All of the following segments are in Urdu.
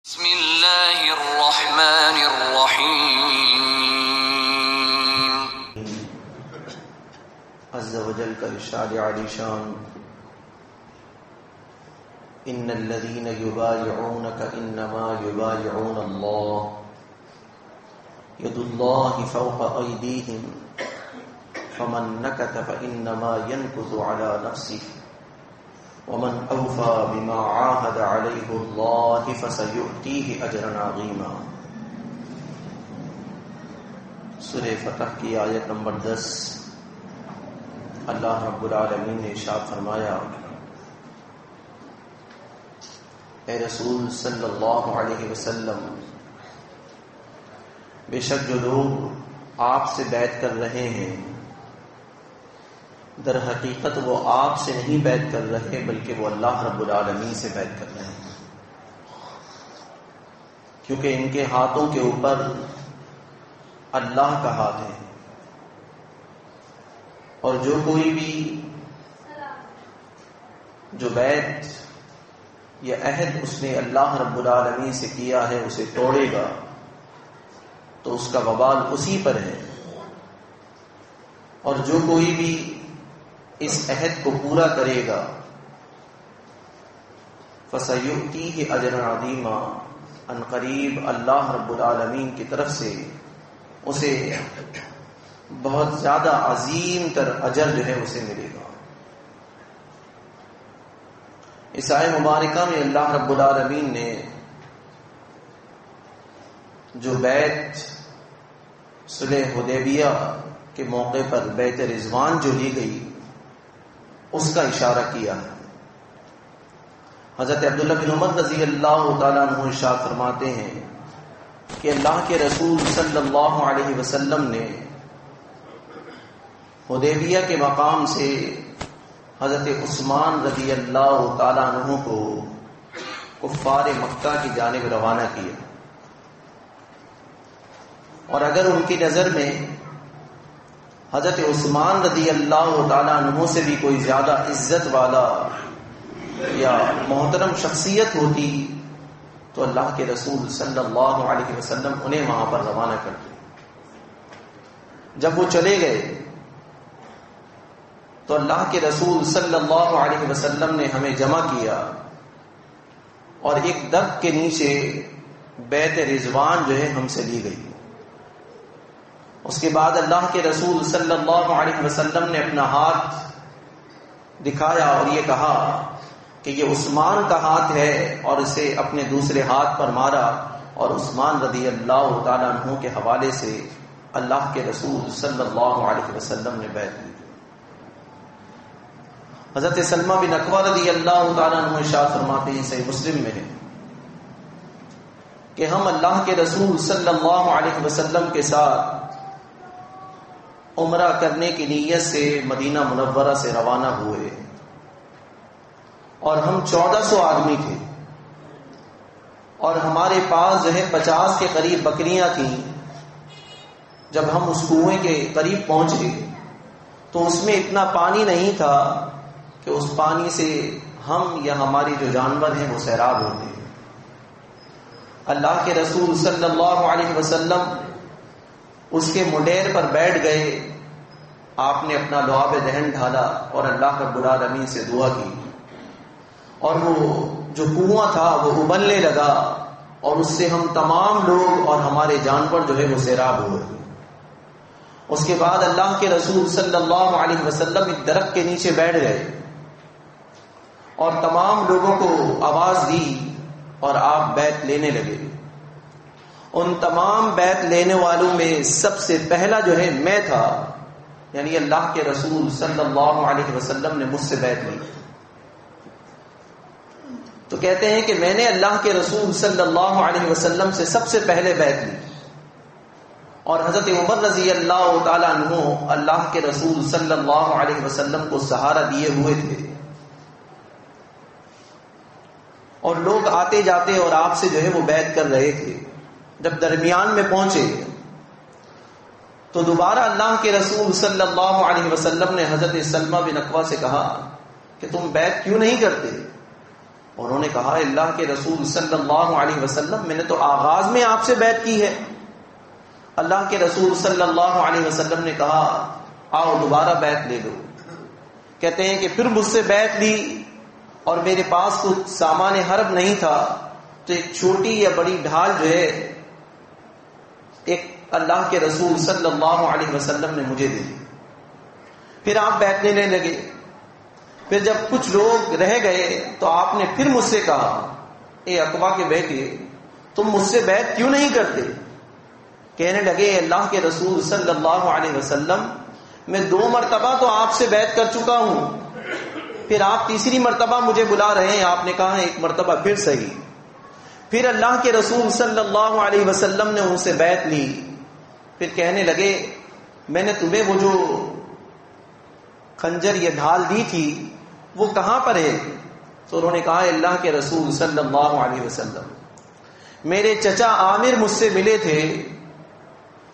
بسم اللہ الرحمن الرحیم۔ عز وجل کا ارشاد عالی شان، ان الذین یبایعونک انما یبایعون اللہ ید اللہ فوق ایدیہم فمن نکث فانما ینکث علی نفسہ ومن اوفى بما عاهد عليه الله فسيؤتيه اجرا عظيما۔ سورہ فتح کی آیت نمبر 10۔ اللہ رب العالمین نے ارشاد فرمایا، اے رسول صلی اللہ علیہ وسلم، بے شک جو لوگ آپ سے بیعت کر رہے ہیں، در حقیقت وہ آپ سے نہیں بیعت کر رہے بلکہ وہ اللہ رب العالمین سے بیعت کر رہے ہیں، کیونکہ ان کے ہاتھوں کے اوپر اللہ کا ہاتھ ہے، اور جو کوئی بھی جو بیعت یا عہد اس نے اللہ رب العالمین سے کیا ہے اسے توڑے گا تو اس کا وبال اسی پر ہے، اور جو کوئی بھی اس عہد کو پورا کرے گا فَسَيُؤْتِيهِ أَجْرًا عَظِيمًا، ان قریب اللہ رب العالمین کی طرف سے اسے بہت زیادہ عظیم تر اجر جو ہے اسے ملے گا۔ اس آیت مبارکہ میں اللہ رب العالمین نے جو بیعت صلح حدیبیہ کے موقع پر بیعت رضوان جو لی گئی اس کا اشارہ کیا ہے۔ حضرت عبداللہ بن عمر رضی اللہ تعالیٰ عنہ ارشاد فرماتے ہیں کہ اللہ کے رسول صلی اللہ علیہ وسلم نے حدیبیہ کے مقام سے حضرت عثمان رضی اللہ تعالیٰ عنہ کو کفار مکہ کی جانب روانہ کیا، اور اگر ان کی نظر میں حضرت عثمان رضی اللہ تعالیٰ عنہ سے بھی کوئی زیادہ عزت والا یا محترم شخصیت ہوتی تو اللہ کے رسول صلی اللہ علیہ وسلم انہیں وہاں پر روانہ کرتے۔ جب وہ چلے گئے تو اللہ کے رسول صلی اللہ علیہ وسلم نے ہمیں جمع کیا اور ایک درخت کے نیچے بیعت رضوان جو ہے ہم سے لی گئی۔ اس کے بعد اللہ کے رسول صلی اللہ علیہ وسلم نے اپنا ہاتھ دکھایا اور یہ کہا کہ یہ عثمان کا ہاتھ ہے، اور اسے اپنے دوسرے ہاتھ پر مارا، اور عثمان رضی اللہ تعالیٰ عنہ کے حوالے سے اللہ کے رسول صلی اللہ علیہ وسلم نے بیعت لی۔ حضرت سلمہ بن اکوع رضی اللہ تعالیٰ عنہ ارشاد فرماتے ہیں، صحیح مسلم میں ہے کہ ہم اللہ کے رسول صلی اللہ علیہ وسلم کے ساتھ عمرہ کرنے کی نیت سے مدینہ منورہ سے روانہ ہوئے، اور ہم 1400 آدمی تھے، اور ہمارے پاس جو ہے 50 کے قریب بکریاں تھیں۔ جب ہم اس کنویں کے قریب پہنچے تو اس میں اتنا پانی نہیں تھا کہ اس پانی سے ہم یا ہماری جو جانور ہیں وہ سیراب ہوتے۔ اللہ کے رسول صلی اللہ علیہ وسلم اس کے مڈیر پر بیٹھ گئے، آپ نے اپنا لعاب دہن ڈھالا اور اللہ رب العالمین سے دعا کی، اور وہ جو کنواں تھا وہ ابلنے لگا، اور اس سے ہم تمام لوگ اور ہمارے جانور جو ہے وہ سیراب ہوئے۔ اس کے بعد اللہ کے رسول صلی اللہ علیہ وسلم ایک درخت کے نیچے بیٹھ گئے اور تمام لوگوں کو آواز دی اور آپ بیعت لینے لگے۔ ان تمام بیعت لینے والوں میں سب سے پہلا جو ہے میں تھا، یعنی اللہ کے رسول صلی اللہ علیہ وسلم نے مجھ سے بیعت لی۔ تو کہتے ہیں کہ میں نے اللہ کے رسول صلی اللہ علیہ وسلم سے سب سے پہلے بیعت لی، اور حضرت عمر رضی اللہ تعالیٰ عنہ اللہ کے رسول صلی اللہ علیہ وسلم کو سہارا دیے ہوئے تھے، اور لوگ آتے جاتے اور آپ سے جو ہے وہ بیعت کر رہے تھے۔ جب درمیان میں پہنچے تو دوبارہ اللہ کے رسول صلی اللہ علیہ وسلم نے حضرت سلمہ بن اکوع سے کہا کہ تم بیعت کیوں نہیں کرتے؟ انہوں نے کہا اللہ کے رسول صلی اللہ علیہ وسلم میں نے تو آغاز میں آپ سے بیعت کی ہے۔ اللہ کے رسول صلی اللہ علیہ وسلم نے کہا آؤ دوبارہ بیعت لے لو۔ کہتے ہیں کہ پھر مجھ سے بیعت لی اور میرے پاس کچھ سامان حرب نہیں تھا تو ایک چھوٹی یا بڑی ڈھال جو ہے ایک اللہ کے رسول صلی اللہ علیہ وسلم نے مجھے دے دی۔ پھر آپ بیعت لینے لگے۔ پھر جب کچھ لوگ رہ گئے تو آپ نے پھر مجھ سے کہا اے عقبہ کے بیٹے تم مجھ سے بیعت کیوں نہیں کرتے؟ کہنے لگے اللہ کے رسول صلی اللہ علیہ وسلم میں 2 مرتبہ تو آپ سے بیعت کر چکا ہوں، پھر آپ تیسری مرتبہ مجھے بلا رہے ہیں۔ آپ نے کہا ایک مرتبہ پھر صحیح۔ پھر اللہ کے رسول صلی اللہ علیہ وسلم نے ان سے بیعت لی۔ پھر کہنے لگے میں نے تمہیں وہ جو خنجر یہ ڈھال دی تھی وہ کہاں پر ہے؟ تو انہوں نے کہا اللہ کے رسول صلی اللہ علیہ وسلم میرے چچا عامر مجھ سے ملے تھے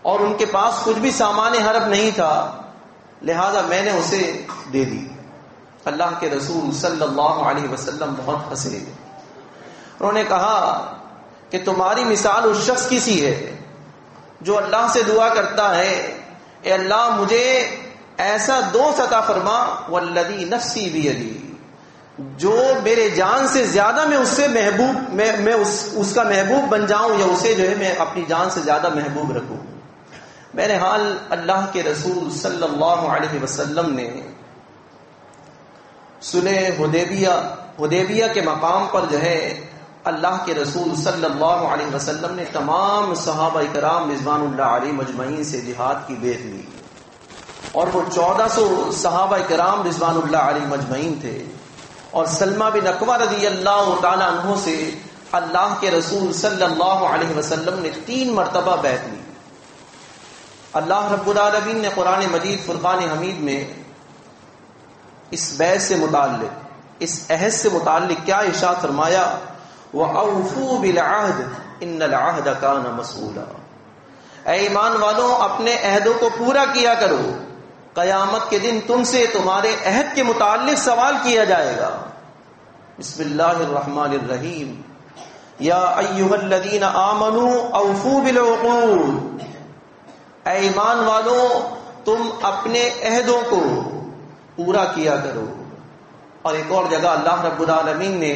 اور ان کے پاس کچھ بھی سامان حرب نہیں تھا، لہذا میں نے اسے دے دی۔ اللہ کے رسول صلی اللہ علیہ وسلم بہت ہنسے۔ انہوں نے کہا کہ تمہاری مثال اس شخص کی سی ہے جو اللہ سے دعا کرتا ہے اے اللہ مجھے ایسا دوست عطا فرما والذی نفسی بیدی، جو میرے جان سے زیادہ میں اس سے محبوب میں اس کا محبوب بن جاؤں، یا اسے جو ہے میں اپنی جان سے زیادہ محبوب رکھوں۔ بہرحال اللہ کے رسول صلی اللہ علیہ وسلم نے صلح حدیبیہ کے مقام پر جو ہے اللہ کے رسول صلی اللہ علیہ وسلم نے تمام صحابہ کرام رضوان اللہ علیہ مجمعین سے جہاد کی بیعت لی، اور وہ 1400 صحابہ کرام رضوان اللہ علیہ مجمعین تھے، اور سلمہ بن اکوع رضی اللہ تعالی عنہ سے اللہ کے رسول صلی اللہ علیہ وسلم نے 3 مرتبہ بیعت لی۔ اللہ رب العالمین نے قرآن مجید فرقان حمید میں اس بیعت سے متعلق، اس عہد سے متعلق کیا ارشاد فرمایا؟ وَأَوْفُوا بِالْعَهْدِ إِنَّ الْعَهْدَ كَانَ مَسْئُولًا، اے ایمان والوں اپنے عہدوں کو پورا کیا کرو، قیامت کے دن تم سے تمہارے عہد کے متعلق سوال کیا جائے گا۔ بسم اللہ الرحمن الرحیم، یا ایھا الذین آمنوا اوفوا بالعقود، اے ایمان والوں تم اپنے عہدوں کو پورا کیا کرو۔ اور ایک اور جگہ اللہ رب العالمین نے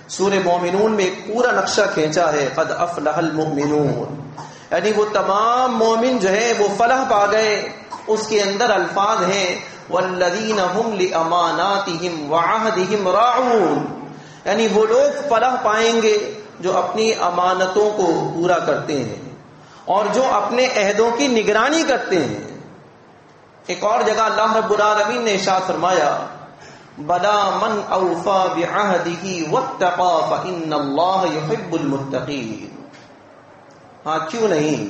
سورہ مومنون میں ایک پورا نقشہ کھینچا ہے، قد افلح المؤمنون، یعنی وہ تمام مومن جو ہے وہ فلاح پا گئے۔ اس کے اندر الفاظ ہیں والذین هم لاماناتهم وعهدهم راعون، یعنی وہ لوگ فلاح پائیں گے جو اپنی امانتوں کو پورا کرتے ہیں اور جو اپنے عہدوں کی نگرانی کرتے ہیں۔ ایک اور جگہ اللہ رب العالمین نے ارشاد فرمایا بلا من اوفا بعہدہ واتقا فإن اللہ یحب المتقین، ہاں کیوں نہیں،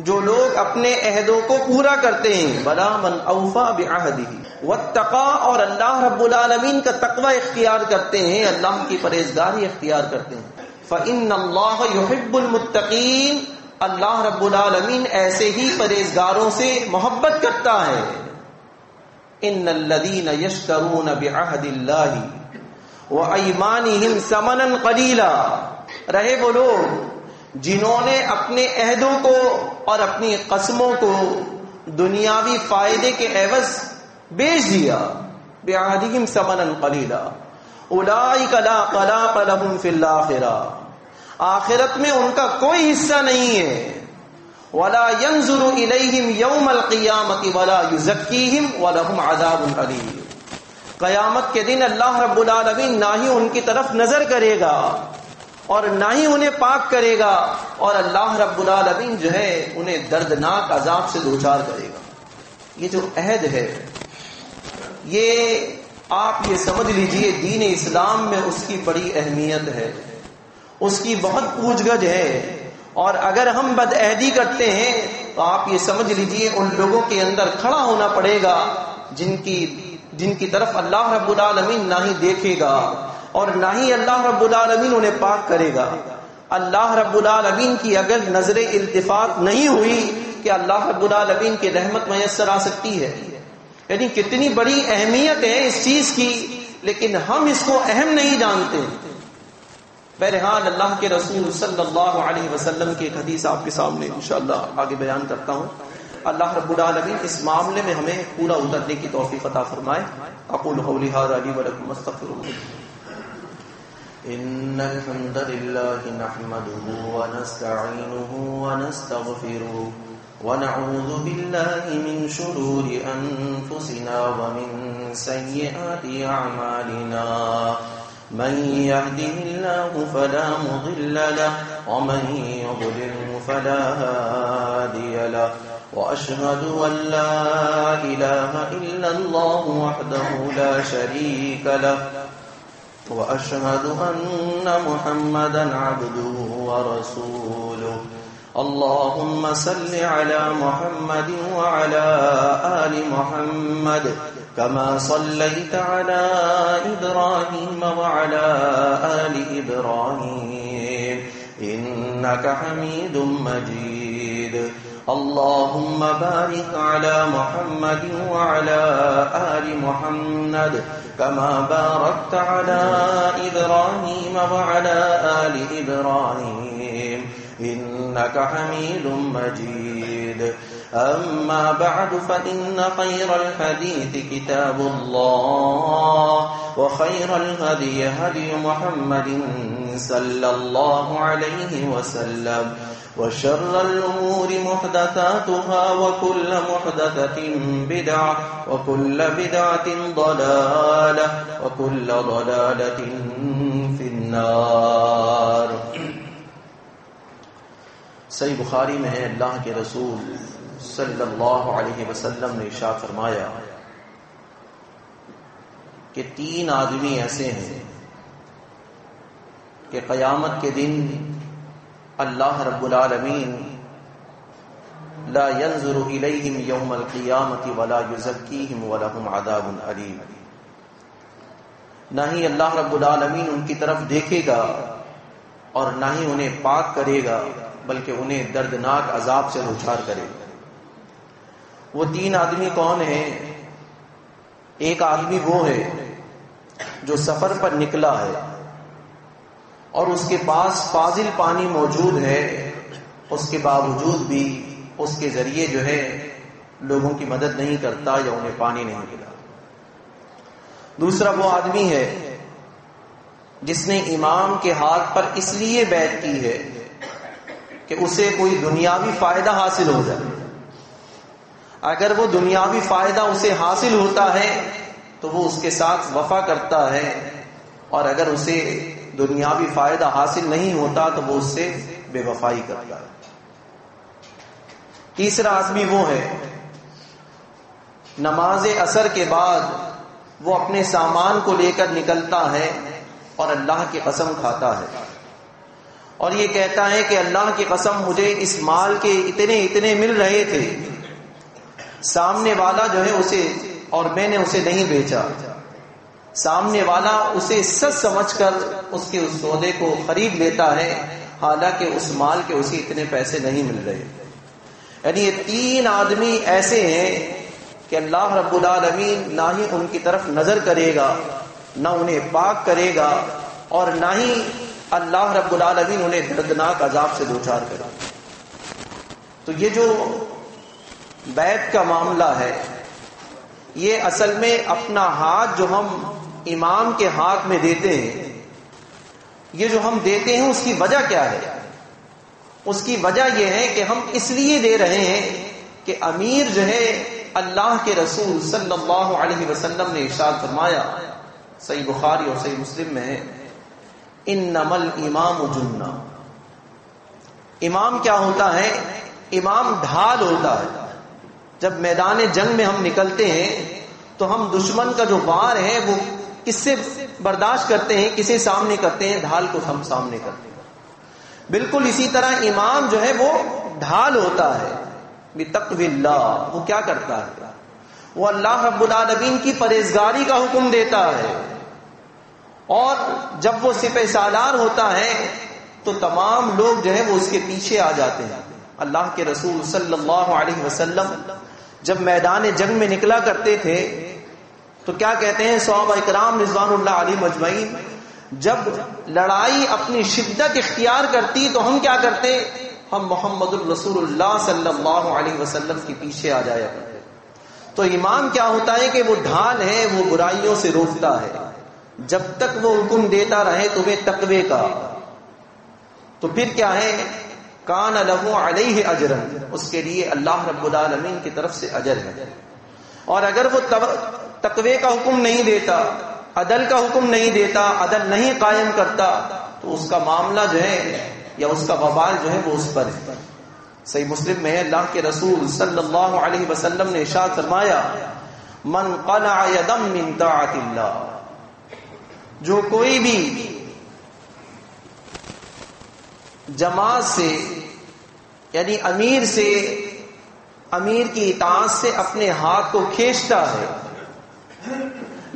جو لوگ اپنے عہدوں کو پورا کرتے ہیں، بلا من اوفا بعہدہ واتقا، اور اللہ رب العالمین کا تقوی اختیار کرتے ہیں، اللہ کی پرہیزگاری اختیار کرتے ہیں، فإن اللہ یحب المتقین، اللہ رب العالمین ایسے ہی پرہیزگاروں سے محبت کرتا ہے۔ ان الذین یشترون بعہد اللہ وایمانہم ثمنا قلیلا، رہے وہ لوگ جنہوں نے اپنے عہدوں کو اور اپنی قسموں کو دنیاوی فائدے کے عوض بیچ دیا، بعہدہم ثمنا قلیلا اولئک لا خلاق لہم فی الآخرہ، آخرت میں ان کا کوئی حصہ نہیں ہے، ولا ينظر الیہم یوم القیامۃ ولا یزکیہم ولہم عذاب علیم، قیامت کے دن اللہ رب العالمین نہ ہی ان کی طرف نظر کرے گا اور نہ ہی انہیں پاک کرے گا، اور اللہ رب العالمین جو ہے انہیں دردناک عذاب سے دوچار کرے گا۔ یہ جو عہد ہے یہ آپ یہ سمجھ لیجئے دین اسلام میں اس کی بڑی اہمیت ہے، اس کی بہت پوچھ گچھ ہے، اور اگر ہم بدعہدی کرتے ہیں تو آپ یہ سمجھ لیجئے ان لوگوں کے اندر کھڑا ہونا پڑے گا جن کی طرف اللہ رب العالمین نہ ہی دیکھے گا اور نہ ہی اللہ رب العالمین انہیں پاک کرے گا۔ اللہ رب العالمین کی اگر نظر التفات نہیں ہوئی کہ اللہ رب العالمین کی رحمت میسر آ سکتی ہے؟ یعنی کتنی بڑی اہمیت ہے اس چیز کی لیکن ہم اس کو اہم نہیں جانتے. بہرحال اللہ کے رسول صلی اللہ علیہ وسلم کی ایک حدیث آپ کے سامنے انشاءاللہ آگے بیان کرتا ہوں. اللہ رب العالمین اس معاملے میں ہمیں پورا اترنے کی توفیق عطا فرمائے. اقول قولی ھذا لی ولکم استغفر اللہ. ان الحمد لله نحمده ونستعينه ونستغفره ونعوذ بالله من شرور انفسنا ومن سيئات اعمالنا من يهده الله فلا مضل له ومن يضلل فلا هادي له واشهد ان لا اله الا الله وحده لا شريك له وأشهد أن محمدا عبده ورسوله. اللهم صل على محمد وعلى آل محمد كما صليت على إبراهيم وعلى آل إبراهيم إنك حميد مجيد. اللهم بارك على محمد وعلى آل محمد كما باركت على إبراهيم وعلى آل إبراهيم إنك حميد مجيد. أما بعد فإن خير الحديث كتاب الله وخير الهدي هدي محمد صلى الله عليه وسلم وشر الأمور محدثاتها وكل محدثة بدعة وكل بدعة ضلالة وكل ضلالة في النار. صحیح بخاری میں ہے اللہ کے رسول صلی اللہ علیہ وسلم نے ارشاد فرمایا کہ 3 آدمی ایسے ہیں کہ قیامت کے دن اللہ رب العالمین لا ينظر الیہم یوم القیامت ولا یزکیہم ولہم عذاب علیم. نہ ہی اللہ رب العالمین ان کی طرف دیکھے گا اور نہ ہی انہیں پاک کرے گا بلکہ انہیں دردناک عذاب سے دوچار کرے گا. وہ 3 آدمی کون ہیں؟ ایک آدمی وہ ہے جو سفر پر نکلا ہے اور اس کے پاس فاضل پانی موجود ہے، اس کے باوجود بھی اس کے ذریعے جو ہے لوگوں کی مدد نہیں کرتا یا انہیں پانی نہیں ملا. دوسرا وہ آدمی ہے جس نے امام کے ہاتھ پر اس لیے بیعت کی ہے کہ اسے کوئی دنیاوی فائدہ حاصل ہو جائے. اگر وہ دنیاوی فائدہ اسے حاصل ہوتا ہے تو وہ اس کے ساتھ وفا کرتا ہے، اور اگر اسے دنیاوی فائدہ حاصل نہیں ہوتا تو وہ اس سے بے وفائی کرتا ہے. تیسرا آدمی وہ ہے نماز عصر کے بعد وہ اپنے سامان کو لے کر نکلتا ہے اور اللہ کی قسم کھاتا ہے اور یہ کہتا ہے کہ اللہ کی قسم مجھے اس مال کے اتنے مل رہے تھے، سامنے والا جو ہے اسے اور میں نے اسے نہیں بیچا. سامنے والا اسے سچ سمجھ کر اس کے اس سودے کو خرید لیتا ہے حالانکہ اس مال کے اسے اتنے پیسے نہیں مل رہے. یعنی یہ 3 آدمی ایسے ہیں کہ اللہ رب العالمین نہ ہی ان کی طرف نظر کرے گا، نہ انہیں پاک کرے گا، اور نہ ہی اللہ رب العالمین انہیں دردناک عذاب سے دوچار کرے گا. تو یہ جو بیعت کا معاملہ ہے یہ اصل میں اپنا ہاتھ جو ہم امام کے ہاتھ میں دیتے ہیں، یہ جو ہم دیتے ہیں اس کی وجہ کیا ہے؟ اس کی وجہ یہ ہے کہ ہم اس لیے دے رہے ہیں کہ امیر جو ہے اللہ کے رسول صلی اللہ علیہ وسلم نے ارشاد فرمایا، صحیح بخاری اور صحیح مسلم میں ہے، انما الامام جنہ. امام کیا ہوتا ہے؟ امام ڈھال ہوتا ہے. جب میدان جنگ میں ہم نکلتے ہیں تو ہم دشمن کا جو وار ہے وہ کس سے برداشت کرتے ہیں، کسے سامنے کرتے ہیں؟ ڈھال کو ہم سامنے کرتے ہیں. بالکل اسی طرح امام جو ہے وہ ڈھال ہوتا ہے بتقوی اللہ. وہ کیا کرتا ہے؟ وہ اللہ رب العالمین کی پرہیزگاری کا حکم دیتا ہے، اور جب وہ سپہ سالار ہوتا ہے تو تمام لوگ جو ہے وہ اس کے پیچھے آ جاتے ہیں. اللہ کے رسول صلی اللہ علیہ وسلم جب میدان جنگ میں نکلا کرتے تھے تو کیا کہتے ہیں صحابہ کرام رضوان اللہ علیہم اجمعین، جب لڑائی اپنی شدت اختیار کرتی تو ہم کیا کرتے؟ ہم محمد الرسول اللہ صلی اللہ علیہ وسلم کے پیچھے آ جایا کرتے۔ تو ایمان کیا ہوتا ہے کہ وہ ڈھال ہے، وہ برائیوں سے روکتا ہے، جب تک وہ حکم دیتا رہے تمہیں تقوی کا، تو پھر کیا ہے؟ کان لہ علیہ اجر، اس کے لیے اللہ رب العالمین کی طرف سے اجر ہے۔ اور اگر وہ تقوی کا حکم نہیں دیتا، عدل کا حکم نہیں دیتا، عدل نہیں قائم کرتا، تو اس کا معاملہ جو ہے یا اس کا وبال جو ہے وہ اس پر ہے۔ صحیح مسلم میں ہے، اللہ کے رسول صلی اللہ علیہ وسلم نے ارشاد فرمایا، من قلع یدا من طاعت اللہ، جو کوئی بھی جماعت سے یعنی امیر سے، امیر کی اطاعت سے اپنے ہاتھ کو کھینچتا ہے،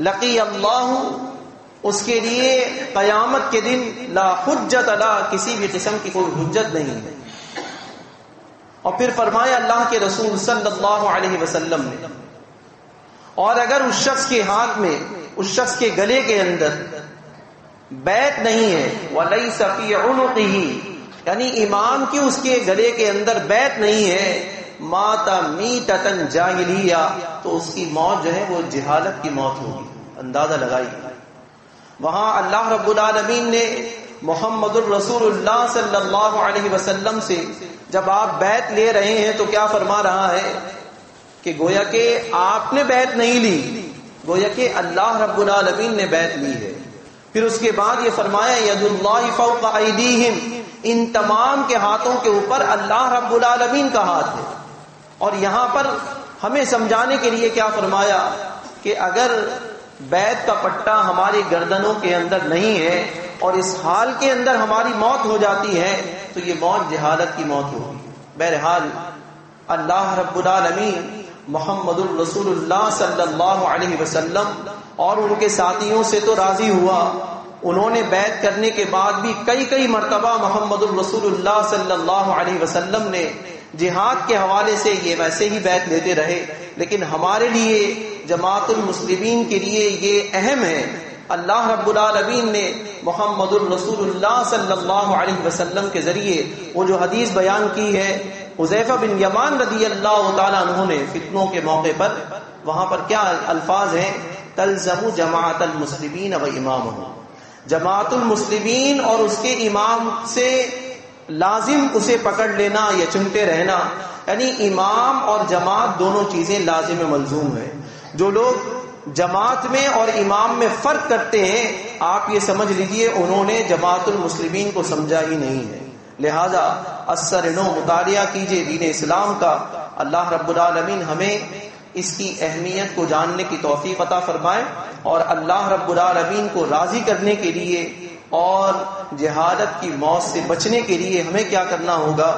لقی اللہ، اس کے لیے قیامت کے دن لا حجت لا، کسی بھی قسم کی کوئی حجت نہیں ہے۔ اور پھر فرمایا اللہ کے رسول صلی اللہ علیہ وسلم نے، اور اگر اس شخص کے ہاتھ میں، اس شخص کے گلے کے اندر بیعت نہیں ہے، وَلَيْسَ فِي عُنُقِهِ، یعنی ایمان کی اس کے گلے کے اندر بیعت نہیں ہے، مَاتَ مِیتَةً جَاہِلِیَّةً، تو اس کی موت جو ہے وہ جہالت کی موت ہوگی۔ اندازہ لگائیے، وہاں اللہ رب العالمین نے محمد الرسول اللہ صلی اللہ علیہ وسلم سے جب آپ بیعت لے رہے ہیں تو کیا فرما رہا ہے کہ گویا کہ آپ نے بیعت نہیں لی، گویا کہ اللہ رب العالمین نے بیعت لی ہے۔ پھر اس کے بعد یہ فرمایا ید اللہ فوق ایدیہم، ان تمام کے ہاتھوں کے اوپر اللہ رب العالمین کا ہاتھ ہے۔ اور یہاں پر ہمیں سمجھانے کے لیے کیا فرمایا کہ اگر بیعت کا پٹا ہماری گردنوں کے اندر نہیں ہے اور اس حال کے اندر ہماری موت ہو جاتی ہے تو یہ موت جہالت کی موت ہوگی۔ بہرحال اللہ رب العالمین محمد الرسول اللہ صلی اللہ علیہ وسلم اور ان کے ساتھیوں سے تو راضی ہوا، انہوں نے بیعت کرنے کے بعد بھی کئی مرتبہ محمد الرسول اللہ صلی اللہ علیہ وسلم نے جہاد کے حوالے سے یہ ویسے ہی بیعت لیتے رہے، لیکن ہمارے لیے جماعت المسلمین کے لیے یہ اہم ہے، اللہ رب العالمین نے محمد الرسول اللہ صلی اللہ علیہ وسلم کے ذریعے وہ جو حدیث بیان کی ہے، حذیفہ بن یمان رضی اللہ تعالیٰ عنہ نے فتنوں کے موقع پر، وہاں پر کیا الفاظ ہیں؟ تلزم جماعت المسلمین و امامہم، جماعت المسلمین اور اس کے امام سے لازم اسے پکڑ لینا یا چنتے رہنا، یعنی امام اور جماعت دونوں چیزیں لازم ملزوم ہیں۔ جو لوگ جماعت میں اور امام میں فرق کرتے ہیں، آپ یہ سمجھ لیجئے انہوں نے جماعت المسلمین کو سمجھا ہی نہیں ہے۔ لہذا اثر نو مطالعہ کیجئے دین اسلام کا، اللہ رب العالمین ہمیں اس کی اہمیت کو جاننے کی توفیق عطا فرمائے، اور اللہ رب العالمین کو راضی کرنے کے لیے اور جہالت کی موت سے بچنے کے لیے ہمیں کیا کرنا ہوگا؟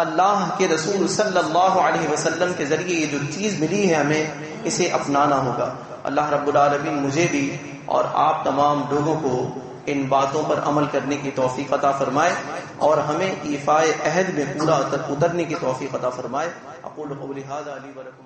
اللہ کے رسول صلی اللہ علیہ وسلم کے ذریعے یہ جو چیز ملی ہے ہمیں اسے اپنانا ہوگا۔ اللہ رب العالمین مجھے بھی اور آپ تمام لوگوں کو ان باتوں پر عمل کرنے کی توفیق عطا فرمائے اور ہمیں ایفائے عہد میں پورا اترنے کی توفیق عطا فرمائے۔ اقول قولی ھذا لی ولکم۔